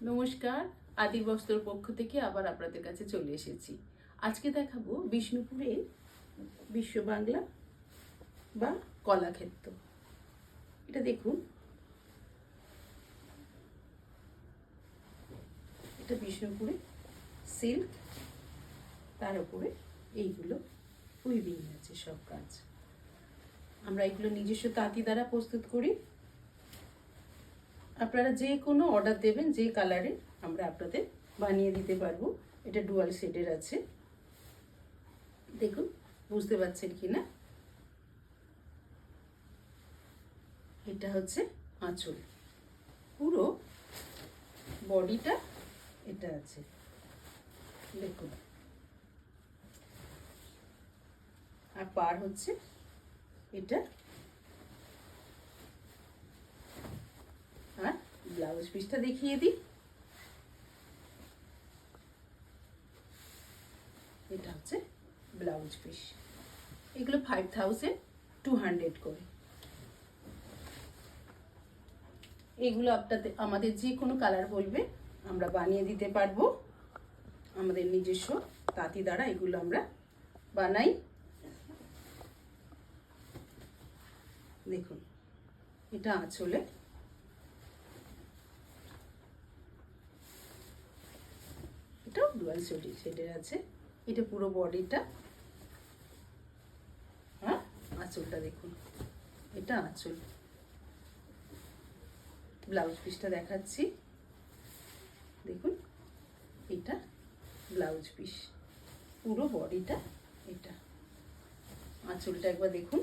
নমস্কার, আদি বস্ত্রর পক্ষ থেকে আবার আপনাদের কাছে চলে এসেছি। আজকে দেখাবো বিষ্ণুপুরের বিশ্ব বাংলা বা কলাক্ষেত্র। এটা দেখুন, এটা বিষ্ণুপুরে সিল্ক, তার উপরে এইগুলো উইভিং আছে সব কাজ। আমরা এগুলো নিজস্ব তাঁতি দ্বারা প্রস্তুত করি। আপনারা যে কোনো অর্ডার দেবেন, যে কালারে আমরা আপনাদের বানিয়ে দিতে পারবো। এটা ডুয়াল শেডের আছে, দেখুন, বুঝতে পারছেন কি না। এটা হচ্ছে আঁচল, পুরো বডিটা এটা আছে, দেখুন। আর পার হচ্ছে এটা, আর ব্লাউজ পিসটা দেখিয়ে দিই। এটা হচ্ছে ব্লাউজ পিস। এগুলো 5200 করে। এগুলো আপনাদের আমাদের যে কোনো কালার বলবে আমরা বানিয়ে দিতে পারবো। আমাদের নিজস্ব তাঁতি দ্বারা এগুলো আমরা বানাই। দেখুন, এটা আঁচলে, এটাও ডুয়াল শেডের আছে। এটা পুরো বডিটা, হ্যাঁ, আঁচলটা দেখুন, এটা আঁচল। ব্লাউজ পিসটা দেখাচ্ছি, দেখুন, এটা ব্লাউজ পিস, পুরো বডিটা এটা। আঁচলটা একবার দেখুন।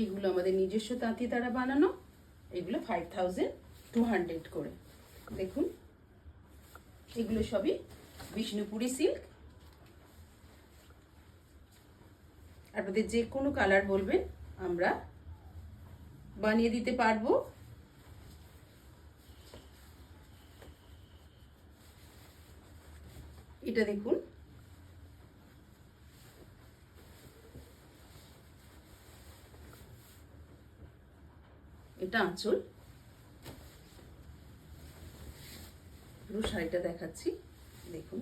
এইগুলো আমাদের নিজস্ব তাঁতি দ্বারা বানানো। এগুলো 5200 করে। দেখুন, এগুলো সবই বিষ্ণুপুরি সিল্ক। আপনাদের যে কোনো কালার বলবেন আমরা বানিয়ে দিতে পারবো। এটা দেখুন, এটা আঁচল। পুরো শাড়িটা দেখাচ্ছি, দেখুন।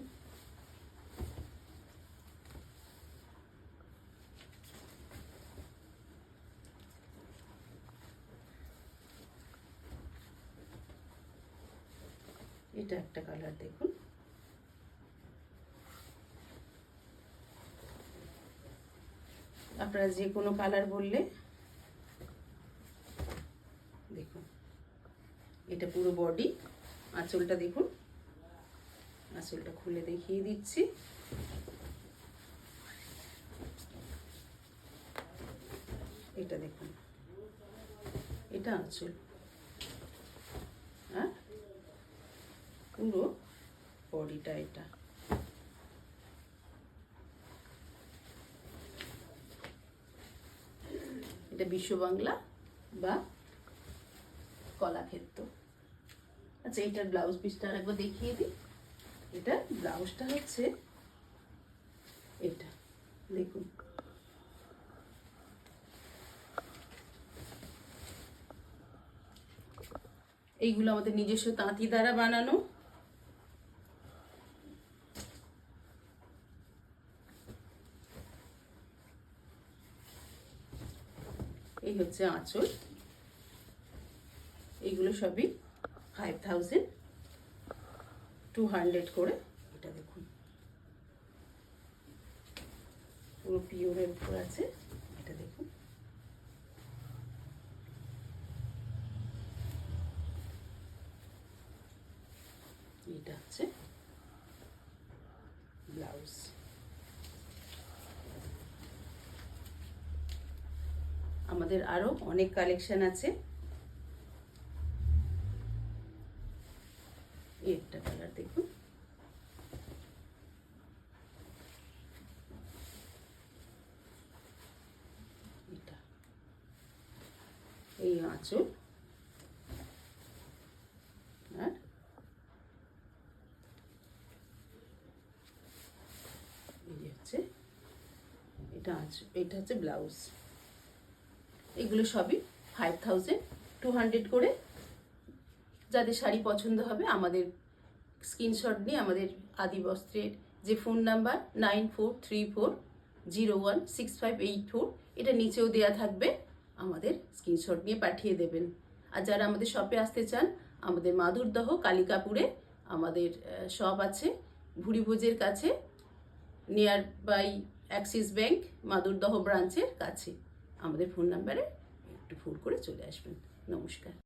এটা একটা কালার, দেখুন। আপনারা যে কোনো কালার বললে, দেখুন, এটা পুরো বডি। আঁচলটা দেখুন, আঁচলটা খুলে দেখিয়ে দিচ্ছি। এটা দেখুন, এটা আঁচল, হ্যাঁ, পুরো বডিটা এটা। এটা বিশ্ব বাংলা বা কলাক্ষেত্র। আচ্ছা, এটার ব্লাউজ পিসটা একবার দেখিয়ে দিই। এটা ব্লাউজটা হচ্ছে এটা, দেখুন। এইগুলো আমাদের নিজস্ব তাঁতি দ্বারা বানানো। এই হচ্ছে আঁচল। এইগুলো সবই 5200 করে। এটা দেখুন, পুরো পিওরের উপর আছে, এটা দেখুন। এটা হচ্ছে ব্লাউজ। আমাদের আরো অনেক কালেকশন আছে। একটা কালার দেখুন, এটা, এই আঁচল, আর এই হচ্ছে এটা আঁচল, এটা হচ্ছে ব্লাউজ। এগুলো সবই 5200 করে। যাদের শাড়ি পছন্দ হবে আমাদের স্ক্রিনশট নিয়ে আমাদের আদি বস্ত্রের যে ফোন নাম্বার 9434016584, এটা নিচেও দেয়া থাকবে, আমাদের স্ক্রিনশট নিয়ে পাঠিয়ে দেবেন। আর যারা আমাদের শপে আসতে চান, আমাদের মাদুরদহ কালিকাপুরে আমাদের শপ আছে, ভুরিভোজের কাছে, নিয়ার বাই অ্যাক্সিস ব্যাংক মাদুরদহ ব্রাঞ্চের কাছে। আমাদের ফোন নাম্বারে একটু ফোন করে চলে আসবেন। নমস্কার।